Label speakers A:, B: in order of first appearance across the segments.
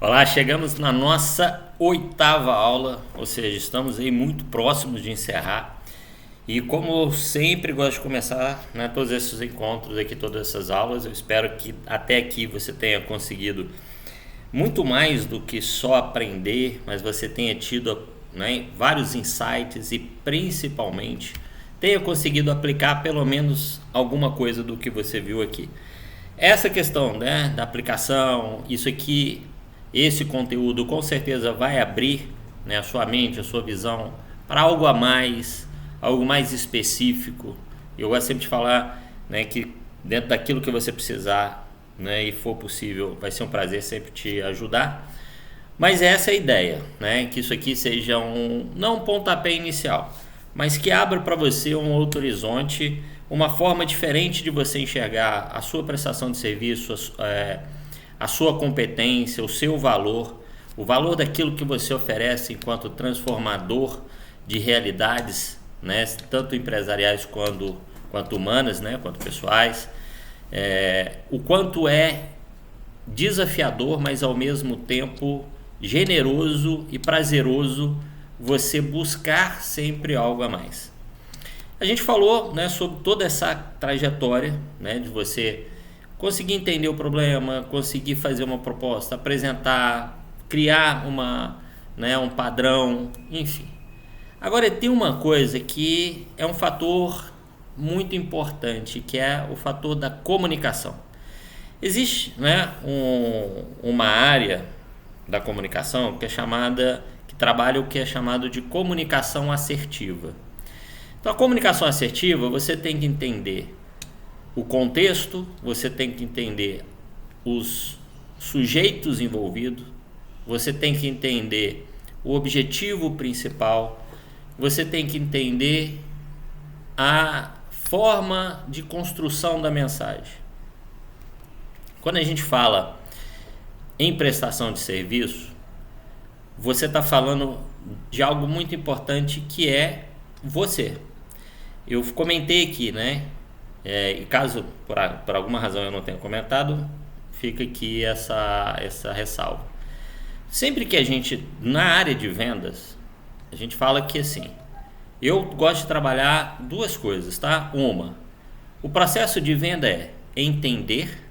A: Olá, chegamos na nossa 8ª aula, ou seja, estamos aí muito próximos de encerrar. E como eu sempre gosto de começar, né, todos esses encontros aqui, todas essas aulas, eu espero que até aqui você tenha conseguido muito mais do que só aprender, mas você tenha tido, né, vários insights e principalmente tenha conseguido aplicar pelo menos alguma coisa do que você viu aqui. Essa questão, né, da aplicação, isso aqui, esse conteúdo com certeza vai abrir, né, a sua mente, a sua visão para algo mais específico. Eu gosto sempre de falar, né, que dentro daquilo que você precisar, né, e for possível, vai ser um prazer sempre te ajudar. Mas essa é a ideia, né, que isso aqui seja não um pontapé inicial, mas que abra para você um outro horizonte, uma forma diferente de você enxergar a sua prestação de serviço, a sua competência, o seu valor, o valor daquilo que você oferece enquanto transformador de realidades, né, tanto empresariais quanto humanas, né, quanto pessoais, o quanto é desafiador, mas ao mesmo tempo generoso e prazeroso você buscar sempre algo a mais. A gente falou, né, sobre toda essa trajetória, né, de você conseguir entender o problema, conseguir fazer uma proposta, apresentar, criar um padrão, enfim. Agora tem uma coisa que é um fator muito importante, que é o fator da comunicação. Existe, né, uma área da comunicação que trabalha o que é chamado de comunicação assertiva. Então a comunicação assertiva, você tem que entender o contexto, você tem que entender os sujeitos envolvidos, você tem que entender o objetivo principal, você tem que entender a forma de construção da mensagem. Quando a gente fala em prestação de serviço, você está falando de algo muito importante que é você. Eu comentei aqui, né? E caso por alguma razão eu não tenha comentado, fica aqui essa ressalva. Sempre que a gente, na área de vendas, a gente fala que assim, eu gosto de trabalhar duas coisas, tá? O processo de venda é entender,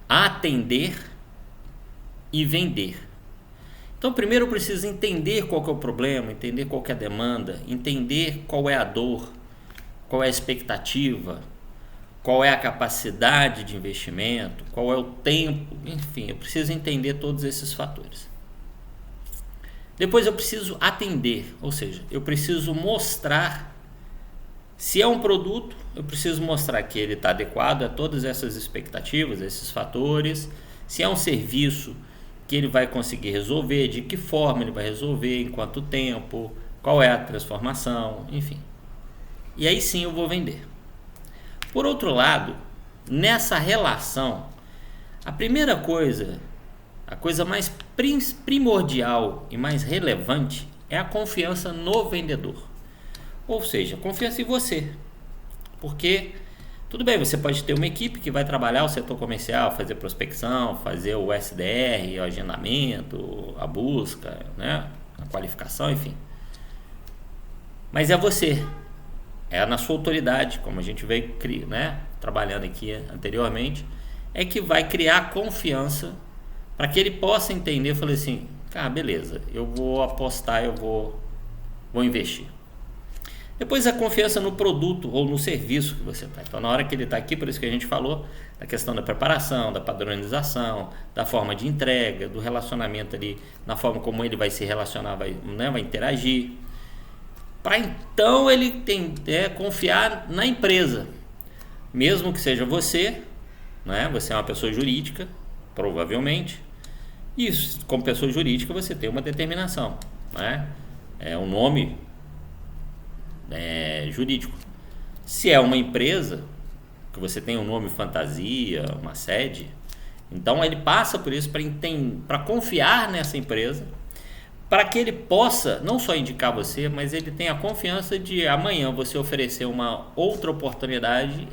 A: atender e vender. Então primeiro eu preciso entender qual que é o problema, entender qual que é a demanda, entender qual é a dor, qual é a expectativa, qual é a capacidade de investimento, qual é o tempo, enfim, eu preciso entender todos esses fatores. Depois eu preciso atender, ou seja, eu preciso mostrar, se é um produto, eu preciso mostrar que ele está adequado a todas essas expectativas, esses fatores. Se é um serviço, que ele vai conseguir resolver, de que forma ele vai resolver, em quanto tempo, qual é a transformação, enfim. E aí sim eu vou vender. Por outro lado, nessa relação, a primeira coisa, a coisa mais primordial e mais relevante é a confiança no vendedor. Ou seja, confiança em você. Porque tudo bem, você pode ter uma equipe que vai trabalhar o setor comercial, fazer prospecção, fazer o SDR, o agendamento, a busca, né, a qualificação, enfim. Mas é você, é na sua autoridade, como a gente veio, né, trabalhando aqui anteriormente, é que vai criar confiança para que ele possa entender. Eu falei assim, cara, beleza, eu vou apostar, eu vou investir. Depois a confiança no produto ou no serviço que você está. Então na hora que ele está aqui, por isso que a gente falou da questão da preparação, da padronização, da forma de entrega, do relacionamento ali, na forma como ele vai se relacionar, vai interagir. Para então ele confiar na empresa. Mesmo que seja você, né? Você é uma pessoa jurídica, provavelmente. E como pessoa jurídica você tem uma determinação, né? É um nome jurídico. Se é uma empresa que você tem um nome fantasia, uma sede, então ele passa por isso para confiar nessa empresa, para que ele possa não só indicar você, mas ele tenha a confiança de amanhã você oferecer uma outra oportunidade,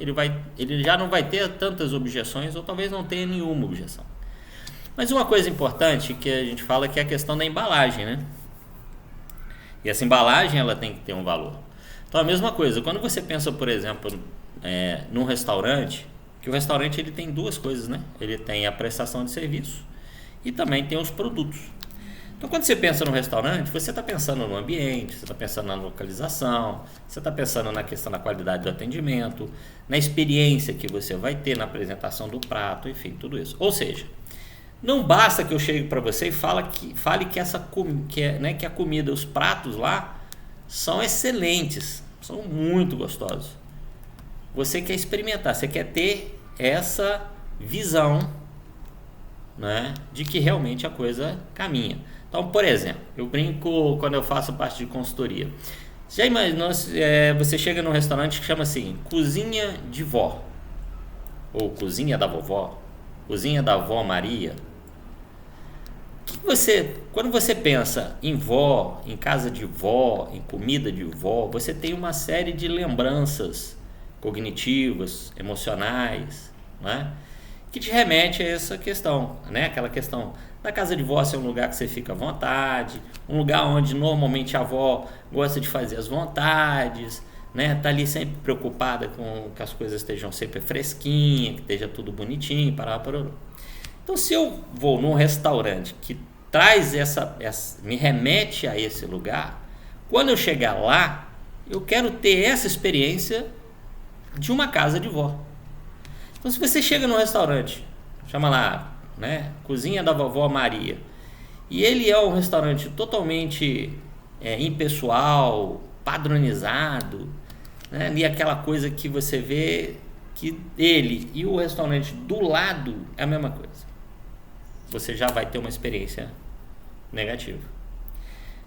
A: ele já não vai ter tantas objeções, ou talvez não tenha nenhuma objeção. Mas uma coisa importante que a gente fala que é a questão da embalagem, né? E essa embalagem ela tem que ter um valor. Então a mesma coisa, quando você pensa, por exemplo, num restaurante, que o restaurante ele tem duas coisas, né? Ele tem a prestação de serviço e também tem os produtos. Então quando você pensa no restaurante, você está pensando no ambiente, você está pensando na localização, você está pensando na questão da qualidade do atendimento, na experiência que você vai ter na apresentação do prato, enfim, tudo isso. Ou seja, não basta que eu chegue para você e fale que a comida, os pratos lá são excelentes, são muito gostosos. Você quer experimentar, você quer ter essa visão, né, de que realmente a coisa caminha. Então, por exemplo, eu brinco quando eu faço parte de consultoria. Já imaginou, você chega num restaurante que chama assim, cozinha de vó, ou cozinha da vovó, cozinha da vó Maria. Quando você pensa em vó, em casa de vó, em comida de vó, você tem uma série de lembranças cognitivas, emocionais, né, que te remete a essa questão, né? Aquela questão da casa de vó ser um lugar que você fica à vontade, um lugar onde normalmente a avó gosta de fazer as vontades, né? Tá ali sempre preocupada com que as coisas estejam sempre fresquinhas, que esteja tudo bonitinho, parará. Então, se eu vou num restaurante que traz me remete a esse lugar, quando eu chegar lá, eu quero ter essa experiência de uma casa de vó. Então, se você chega num restaurante, chama lá, né, Cozinha da Vovó Maria, e ele é um restaurante totalmente impessoal, padronizado, né, e aquela coisa que você vê que ele e o restaurante do lado é a mesma coisa, você já vai ter uma experiência negativa.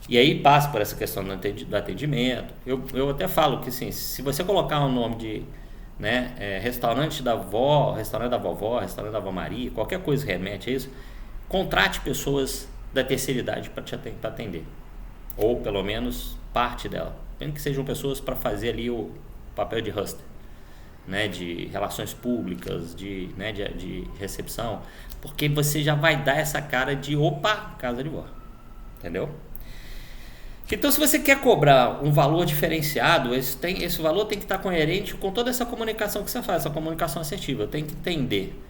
A: E aí passa por essa questão do atendimento. Eu até falo que assim, se você colocar o nome de, né, restaurante da vó, restaurante da vovó, restaurante da vó Maria, qualquer coisa que remete a isso, contrate pessoas da terceira idade para te atender, ou pelo menos parte dela, mesmo que sejam pessoas para fazer ali o papel de hostess, né, de relações públicas, de recepção, porque você já vai dar essa cara de opa, casa de vó, entendeu? Então, se você quer cobrar um valor diferenciado, esse valor tem que estar coerente com toda essa comunicação que você faz, essa comunicação assertiva. Tem que entender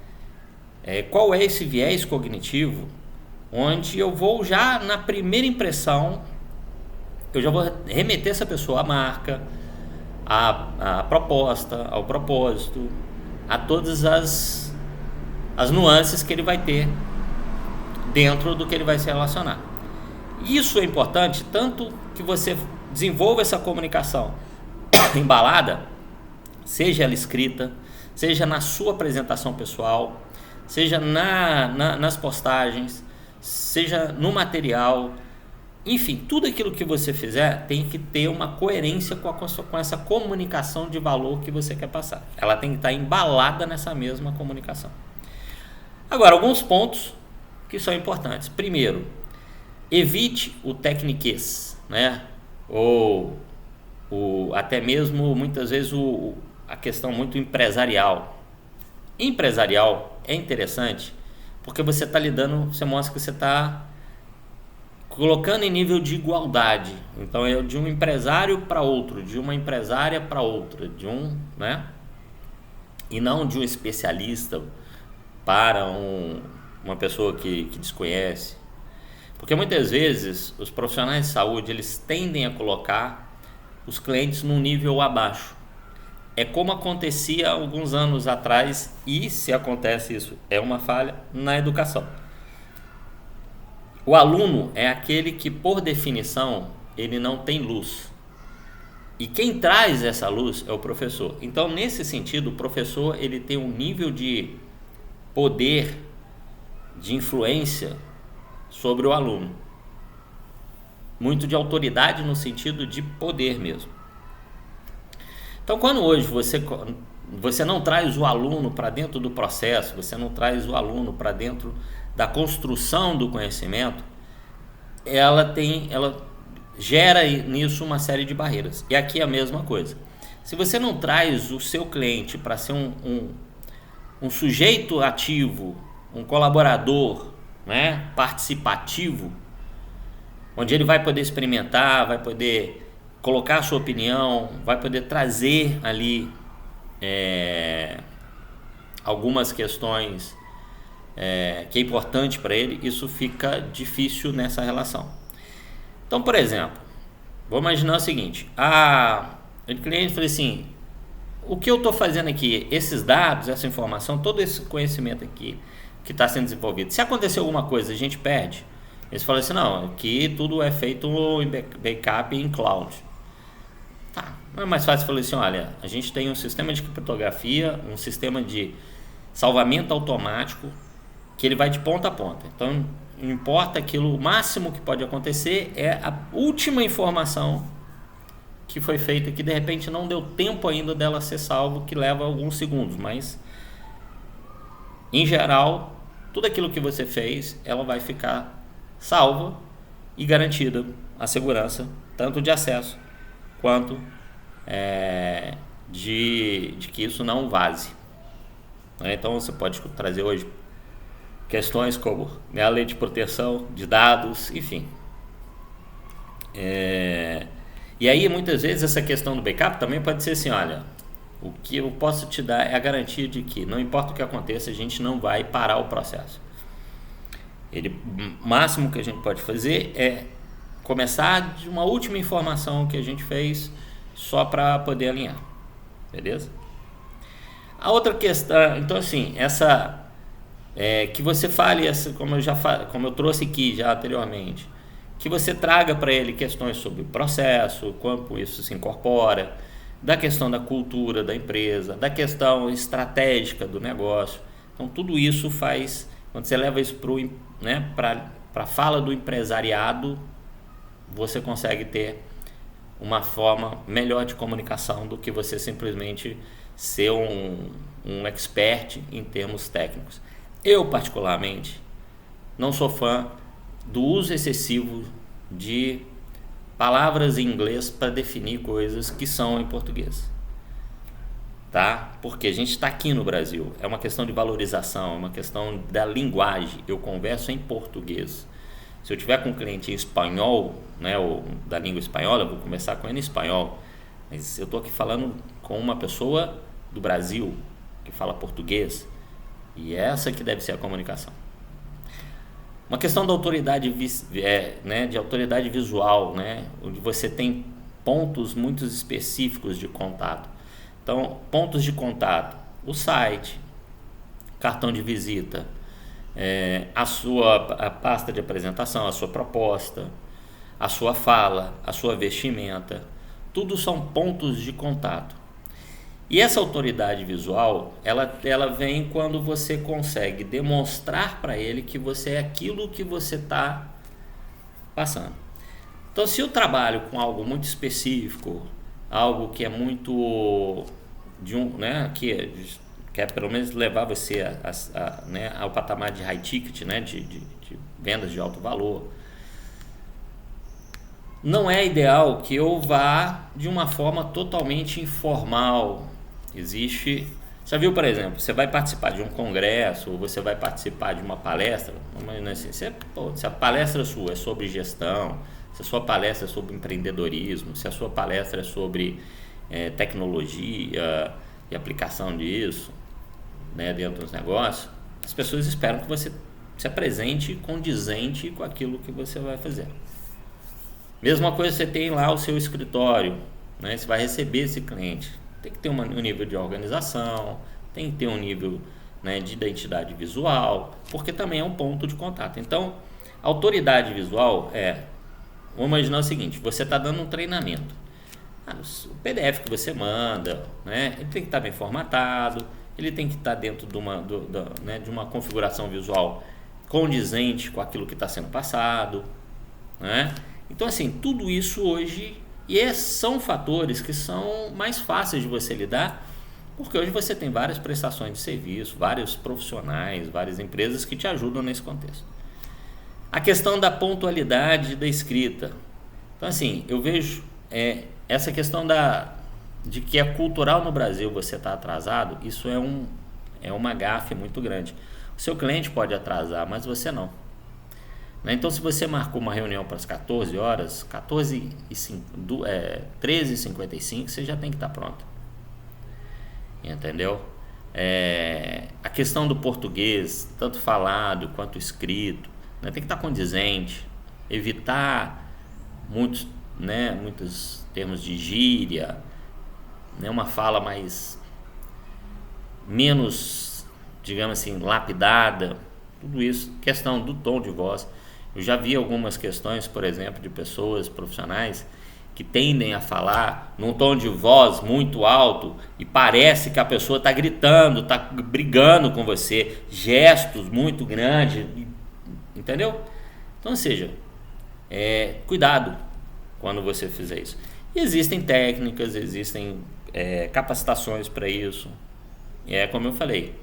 A: qual é esse viés cognitivo, onde eu vou já, na primeira impressão, eu já vou remeter essa pessoa à marca, à proposta, ao propósito, a todas as nuances que ele vai ter dentro do que ele vai se relacionar. Isso é importante, tanto que você desenvolva essa comunicação embalada, seja ela escrita, seja na sua apresentação pessoal, seja nas postagens, seja no material, enfim, tudo aquilo que você fizer tem que ter uma coerência com essa comunicação de valor que você quer passar. Ela tem que estar embalada nessa mesma comunicação. Agora, alguns pontos que são importantes. Primeiro, evite o tecniquez, né? Ou até mesmo, muitas vezes, a questão muito empresarial. Empresarial é interessante porque você está lidando, você mostra que você está colocando em nível de igualdade. Então, é de um empresário para outro, de uma empresária para outra, né? E não de um especialista para uma pessoa que desconhece. Porque muitas vezes os profissionais de saúde eles tendem a colocar os clientes num nível abaixo. É como acontecia alguns anos atrás, e se acontece isso, é uma falha na educação. O aluno é aquele que, por definição, ele não tem luz. E quem traz essa luz é o professor. Então, nesse sentido, o professor ele tem um nível de poder, de influência sobre o aluno, muito de autoridade no sentido de poder mesmo. Então, quando hoje você não traz o aluno para dentro do processo, você não traz o aluno para dentro da construção do conhecimento, ela gera nisso uma série de barreiras. E aqui é a mesma coisa. Se você não traz o seu cliente para ser um sujeito ativo, um colaborador, né, participativo, onde ele vai poder experimentar, vai poder colocar a sua opinião, vai poder trazer ali algumas questões que é importante para ele, isso fica difícil nessa relação. Então, por exemplo, vou imaginar o seguinte: o cliente fala assim, o que eu estou fazendo aqui, esses dados, essa informação, todo esse conhecimento aqui que está sendo desenvolvido, se acontecer alguma coisa, a gente perde. Eles falam assim, não, aqui tudo é feito em backup em cloud. Tá, não é mais fácil falar assim, olha, a gente tem um sistema de criptografia, um sistema de salvamento automático, que ele vai de ponta a ponta. Então, não importa aquilo, o máximo que pode acontecer é a última informação que foi feita, que de repente não deu tempo ainda dela ser salvo, que leva alguns segundos, mas em geral, tudo aquilo que você fez, ela vai ficar salva e garantida a segurança, tanto de acesso quanto de que isso não vaze. Então você pode trazer hoje questões como a lei de proteção de dados, enfim. E aí muitas vezes essa questão do backup também pode ser assim, olha, o que eu posso te dar é a garantia de que não importa o que aconteça, a gente não vai parar o processo. O máximo que a gente pode fazer é começar de uma última informação que a gente fez só para poder alinhar, beleza? A outra questão, então assim, que você fale, como eu trouxe aqui já anteriormente, que você traga para ele questões sobre o processo, como isso se incorpora, da questão da cultura da empresa, da questão estratégica do negócio. Então tudo isso faz, quando você leva isso para a fala do empresariado, você consegue ter uma forma melhor de comunicação do que você simplesmente ser um expert em termos técnicos. Eu, particularmente, não sou fã do uso excessivo de palavras em inglês para definir coisas que são em português. Tá? Porque a gente está aqui no Brasil, é uma questão de valorização, é uma questão da linguagem. Eu converso em português. Se eu tiver com um cliente em espanhol, né, ou da língua espanhola, eu vou conversar com ele em espanhol. Mas eu estou aqui falando com uma pessoa do Brasil que fala português, e essa que deve ser a comunicação. Uma questão da autoridade, de autoridade visual, né, onde você tem pontos muito específicos de contato. Então, pontos de contato, o site, cartão de visita, a pasta de apresentação, a sua proposta, a sua fala, a sua vestimenta, tudo são pontos de contato. E essa autoridade visual, ela vem quando você consegue demonstrar para ele que você é aquilo que você está passando. Então, se eu trabalho com algo muito específico, algo que é muito que é pelo menos levar você ao patamar de high ticket, né, de vendas de alto valor, não é ideal que eu vá de uma forma totalmente informal. Já viu, por exemplo, você vai participar de um congresso, ou você vai participar de uma palestra, assim, se a palestra sua é sobre gestão, se a sua palestra é sobre empreendedorismo, se a sua palestra é sobre tecnologia e aplicação disso, né, dentro dos negócios, as pessoas esperam que você se apresente condizente com aquilo que você vai fazer. Mesma coisa, você tem lá o seu escritório, né, você vai receber esse cliente. Tem que ter um nível de organização, tem que ter um nível, né, de identidade visual, porque também é um ponto de contato. Então, autoridade visual vamos imaginar o seguinte: você está dando um treinamento. O PDF que você manda, né, ele tem que estar bem formatado, ele tem que estar dentro de uma configuração visual condizente com aquilo que está sendo passado, né? Então, assim, tudo isso hoje... E são fatores que são mais fáceis de você lidar, porque hoje você tem várias prestações de serviço, vários profissionais, várias empresas que te ajudam nesse contexto. A questão da pontualidade da escrita. Então, assim, eu vejo essa questão de que é cultural no Brasil você estar atrasado, isso é uma gafe muito grande. O seu cliente pode atrasar, mas você não. Né? Então, se você marcou uma reunião para as 14 horas, 13h55, você já tem que estar pronto. Entendeu? A questão do português, tanto falado quanto escrito, né? Tem que estar condizente, evitar muitos termos de gíria, né? Uma fala menos, digamos assim, lapidada, tudo isso, questão do tom de voz. Eu já vi algumas questões, por exemplo, de pessoas profissionais que tendem a falar num tom de voz muito alto e parece que a pessoa está gritando, está brigando com você, gestos muito grandes, entendeu? Então, ou seja, cuidado quando você fizer isso. E existem técnicas, existem capacitações para isso. Como eu falei,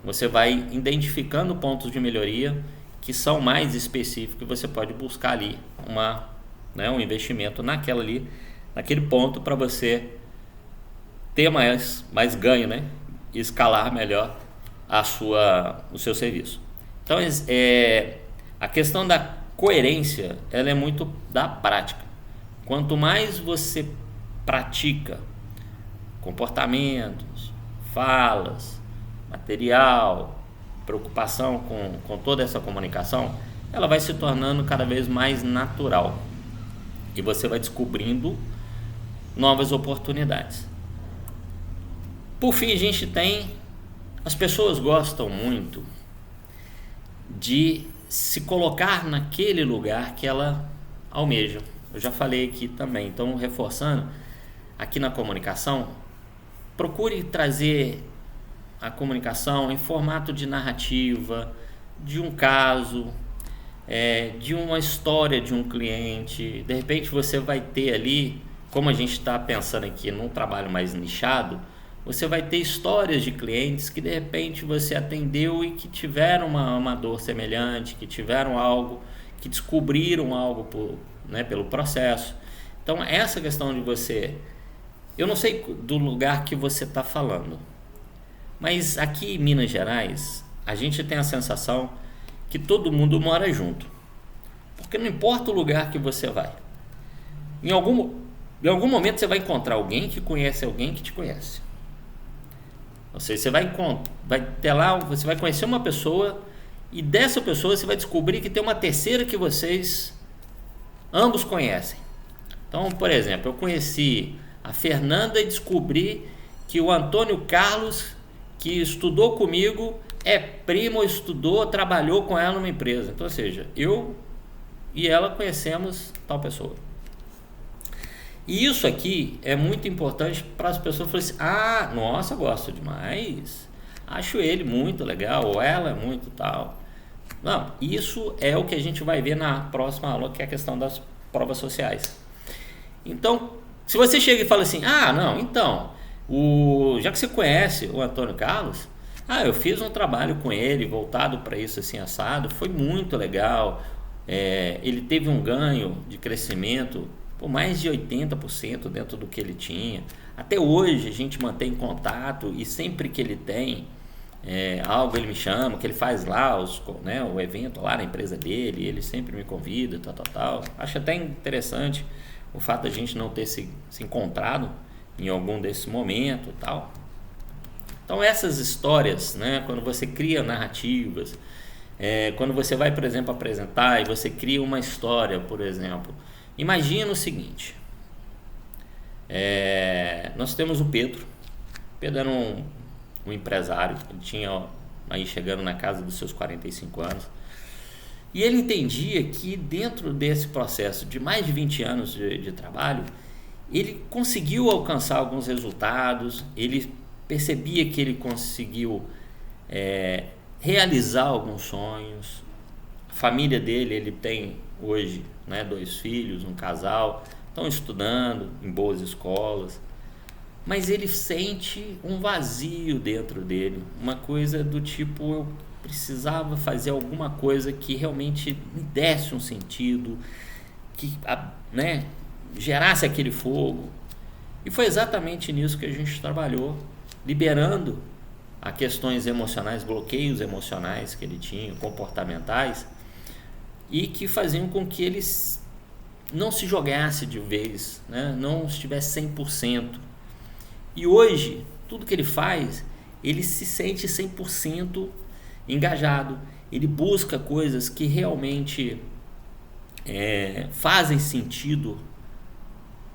A: você vai identificando pontos de melhoria que são mais específicos que você pode buscar ali um investimento naquele ponto para você ter mais ganho, né? E escalar melhor o seu serviço. Então, a questão da coerência, ela é muito da prática. Quanto mais você pratica comportamentos, falas, material, preocupação com toda essa comunicação, ela vai se tornando cada vez mais natural e você vai descobrindo novas oportunidades. Por fim, a gente tem, as pessoas gostam muito de se colocar naquele lugar que ela almeja. Eu já falei aqui também, então reforçando, aqui na comunicação, procure trazer a comunicação em formato de narrativa, de um caso, de uma história de um cliente. De repente você vai ter ali, como a gente está pensando aqui num trabalho mais nichado, você vai ter histórias de clientes que de repente você atendeu e que tiveram uma dor semelhante, que tiveram algo, que descobriram algo pelo processo. Então essa questão de você, eu não sei do lugar que você está falando, mas aqui em Minas Gerais a gente tem a sensação que todo mundo mora junto, porque não importa o lugar que você vai, em algum momento você vai encontrar alguém que conhece alguém que te conhece. Ou seja, você você vai conhecer uma pessoa e dessa pessoa você vai descobrir que tem uma terceira que vocês ambos conhecem. Então, por exemplo, eu conheci a Fernanda e descobri que o Antônio Carlos, que estudou comigo, é primo, estudou, trabalhou com ela numa empresa. Então, ou seja, eu e ela conhecemos tal pessoa. E isso aqui é muito importante para as pessoas falarem assim: nossa, eu gosto demais, acho ele muito legal, ou ela é muito tal. Não, isso é o que a gente vai ver na próxima aula, que é a questão das provas sociais. Então, se você chega e fala assim: já que você conhece o Antônio Carlos, eu fiz um trabalho com ele voltado para isso assim assado, foi muito legal, ele teve um ganho de crescimento por mais de 80% dentro do que ele tinha. Até hoje a gente mantém contato e sempre que ele tem algo ele me chama, que ele faz lá o evento lá na empresa dele, ele sempre me convida, tal. Acho até interessante o fato da gente não ter se encontrado em algum desses momentos, tal. Então essas histórias, né, quando você cria narrativas, quando você vai, por exemplo, apresentar e você cria uma história, por exemplo, imagina o seguinte: nós temos o Pedro. Pedro era um empresário, ele tinha aí chegando na casa dos seus 45 anos, e ele entendia que dentro desse processo de mais de 20 anos de trabalho, ele conseguiu alcançar alguns resultados, ele percebia que ele conseguiu realizar alguns sonhos. A família dele, ele tem hoje 2 filhos, um casal, estão estudando em boas escolas, mas ele sente um vazio dentro dele, uma coisa do tipo: precisava fazer alguma coisa que realmente me desse um sentido, que, né, gerasse aquele fogo. E foi exatamente nisso que a gente trabalhou, liberando a questões emocionais, bloqueios emocionais que ele tinha, comportamentais, e que faziam com que eles não se jogasse de vez, né? Não estivesse 100%. E hoje, tudo que ele faz, ele se sente 100% engajado. Ele busca coisas que realmente fazem sentido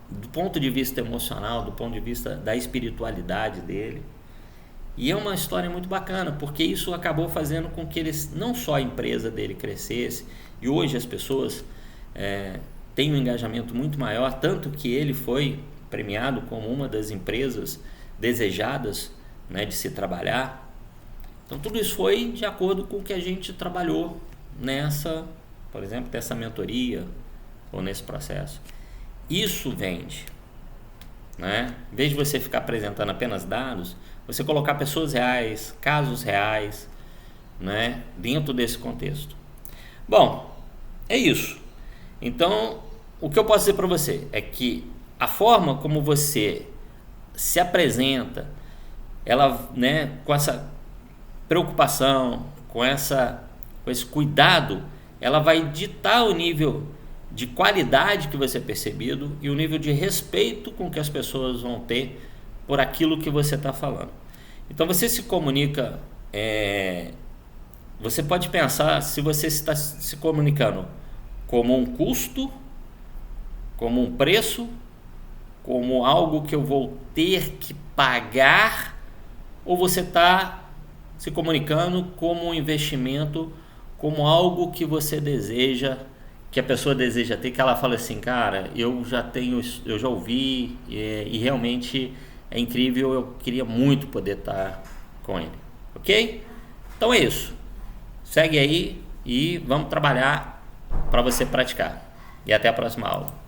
A: do ponto de vista emocional, do ponto de vista da espiritualidade dele. E é uma história muito bacana, porque isso acabou fazendo com que eles, não só a empresa dele crescesse, e hoje as pessoas têm um engajamento muito maior, tanto que ele foi premiado como uma das empresas desejadas, né, de se trabalhar. Então tudo isso foi de acordo com o que a gente trabalhou nessa, por exemplo, dessa mentoria ou nesse processo. Isso vende, né? Em vez de você ficar apresentando apenas dados, você colocar pessoas reais, casos reais, né, dentro desse contexto. Bom, é isso. Então, o que eu posso dizer para você é que a forma como você se apresenta, ela, né, com essa preocupação, com esse cuidado, ela vai ditar o nível de qualidade que você é percebido e o nível de respeito com que as pessoas vão ter por aquilo que você está falando. Então você se comunica, você pode pensar se você está se comunicando como um custo, como um preço, como algo que eu vou ter que pagar, ou você está se comunicando como um investimento, como algo que você deseja, que a pessoa deseja ter, que ela fala assim, cara, eu já ouvi e realmente é incrível, eu queria muito poder estar com ele, ok? Então é isso, segue aí e vamos trabalhar para você praticar, e até a próxima aula.